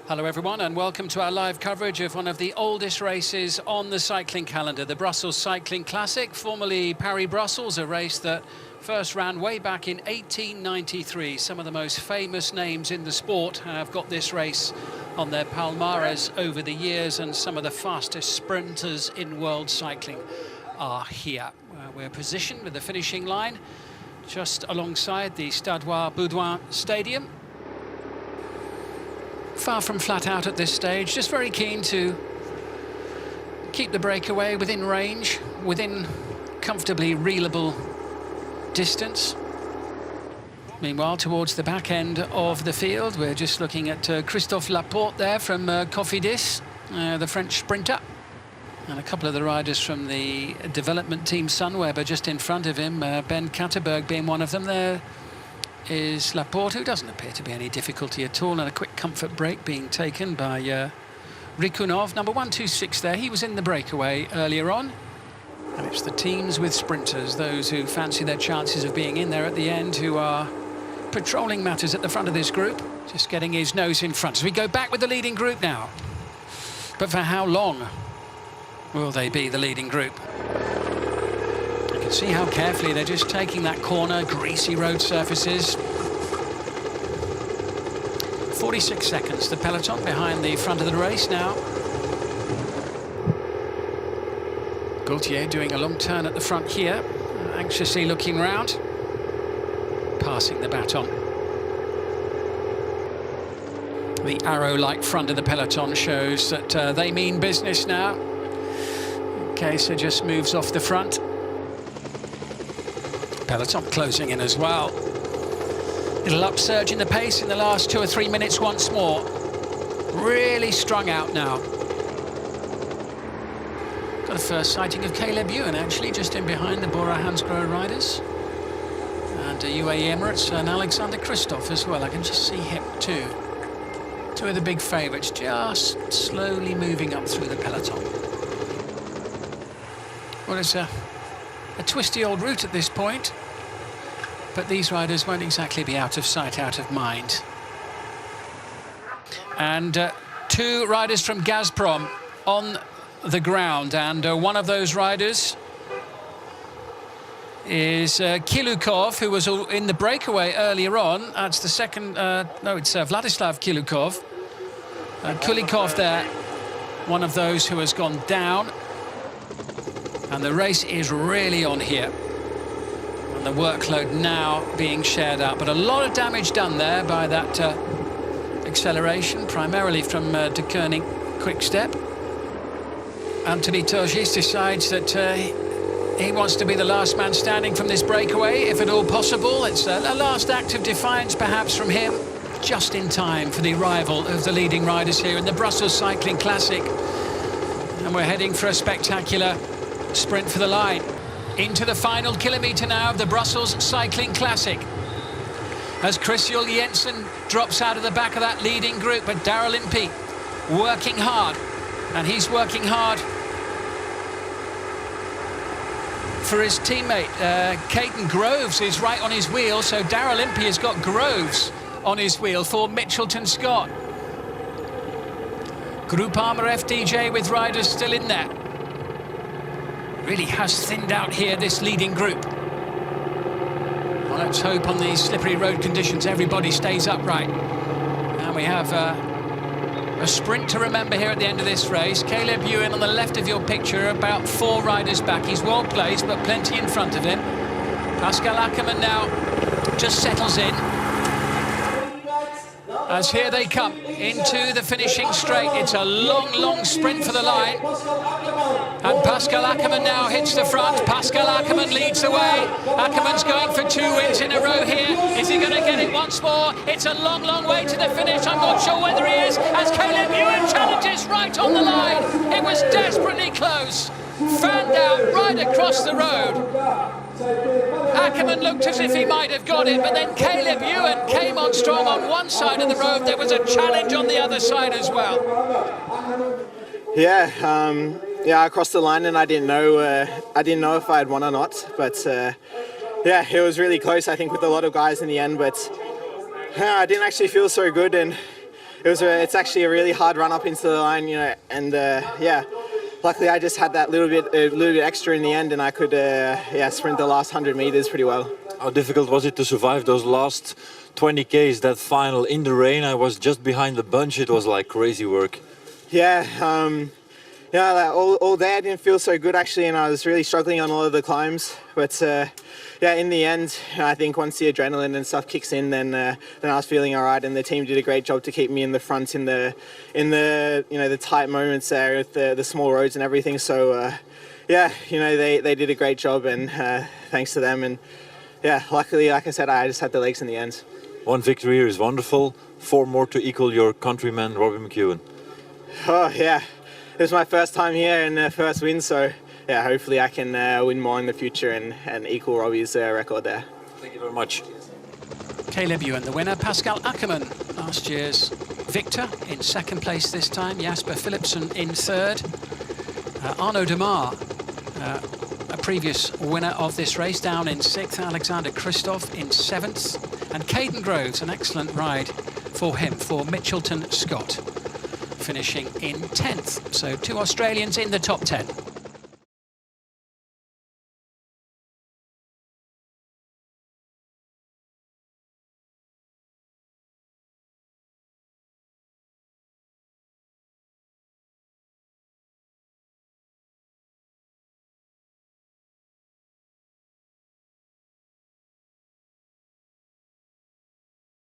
Hello everyone and welcome to our live coverage of one of the oldest races on the cycling calendar, the Brussels Cycling Classic, formerly Paris-Brussels, a race that first ran way back in 1893. Some of the most famous names in the sport have got this race on their palmarès over the years, and some of the fastest sprinters in world cycling are here. We're positioned with the finishing line just alongside the Stade Boudouin Stadium. Far from flat out at this stage, just very keen to keep the breakaway within range, within comfortably reelable distance. Meanwhile, towards the back end of the field, we're just looking at Christophe Laporte there from Cofidis, the French sprinter. And a couple of the riders from the development team Sunweb are just in front of him, Ben Katterberg being one of them. There is Laporte, who doesn't appear to be any difficulty at all, and a quick comfort break being taken by Rikunov. Number 126 there, he was in the breakaway earlier on. And it's the teams with sprinters, those who fancy their chances of being in there at the end, who are patrolling matters at the front of this group, just getting his nose in front. As we go back with the leading group now. But for how long will they be the leading group? You can see how carefully they're just taking that corner, greasy road surfaces. 46 seconds, the peloton behind the front of the race now. Gaultier doing a long turn at the front here, anxiously looking round, passing the baton. The arrow-like front of the peloton shows that they mean business now. Kayser just moves off the front. Peloton closing in as well. Little upsurge in the pace in the last 2 or 3 minutes once more. Really strung out now. Got a first sighting of Caleb Ewan actually, just in behind the Bora Hansgrohe riders. And UAE Emirates and Alexander Kristoff as well. I can just see him too. Two of the big favourites just slowly moving up through the peloton. Well, it's a twisty old route at this point, but these riders won't exactly be out of sight, out of mind. And two riders from Gazprom on the ground, and one of those riders is Kilukov, who was in the breakaway earlier on. That's the second, no, it's Vladislav Kilukov. Kulikov there, one of those who has gone down. And the race is really on here. And the workload now being shared out. But a lot of damage done there by that acceleration, primarily from De Koning Quick-Step. Anthony Turgis decides that he wants to be the last man standing from this breakaway, if at all possible. It's a last act of defiance, perhaps, from him, just in time for the arrival of the leading riders here in the Brussels Cycling Classic. And we're heading for a spectacular sprint for the line. Into the final kilometre now of the Brussels Cycling Classic. As Christian Jensen drops out of the back of that leading group, but Daryl Impey working hard. And he's working hard for his teammate. Caden Groves is right on his wheel, so Daryl Impey has got Groves on his wheel for Mitchelton Scott. Groupama FDJ with riders still in there. Really has thinned out here, this leading group. Well, let's hope on these slippery road conditions everybody stays upright. And we have a sprint to remember here at the end of this race. Caleb Ewan on the left of your picture, about 4 riders back. He's well placed, but plenty in front of him. Pascal Ackermann now just settles in. As here they come into the finishing straight. It's a long, long sprint for the line. And Pascal Ackermann now hits the front. Pascal Ackermann leads the way. Ackermann's going for 2 wins in a row here. Is he going to get it once more? It's a long, long way to the finish. I'm not sure whether he is, as Caleb Ewan challenges right on the line. It was desperately close. Fanned out right across the road. Ackermann looked as if he might have got it, but then Caleb Ewan came on strong on one side of the road. There was a challenge on the other side as well. Yeah, I crossed the line and I didn't know if I had won or not. But yeah, it was really close, I think, with a lot of guys in the end. But I didn't actually feel so good, and it's actually a really hard run up into the line, you know, and yeah. Luckily, I just had that a little bit extra in the end, and I could sprint the last 100 meters pretty well. How difficult was it to survive those last 20 Ks, that final in the rain? I was just behind the bunch. It was like crazy work. Yeah, like all day I didn't feel so good actually, and I was really struggling on all of the climbs. But yeah, in the end, I think once the adrenaline and stuff kicks in, then I was feeling all right, and the team did a great job to keep me in the front in the you know, the tight moments there with the small roads and everything. So yeah, you know, they did a great job, and thanks to them. And yeah, luckily, like I said, I just had the legs in the end. One victory here is wonderful. 4 more to equal your countryman Robbie McEwen. Oh yeah, it was my first time here and first win, so yeah, hopefully I can win more in the future and equal Robbie's record there. Thank you very much. Caleb Ewan, the winner. Pascal Ackermann, last year's victor, in second place this time. Jasper Philipsen in third. Arnaud Demar, a previous winner of this race, down in sixth. Alexander Christoph in seventh. And Caden Groves, an excellent ride for him, for Mitchelton Scott, finishing in 10th. So 2 Australians in the top 10.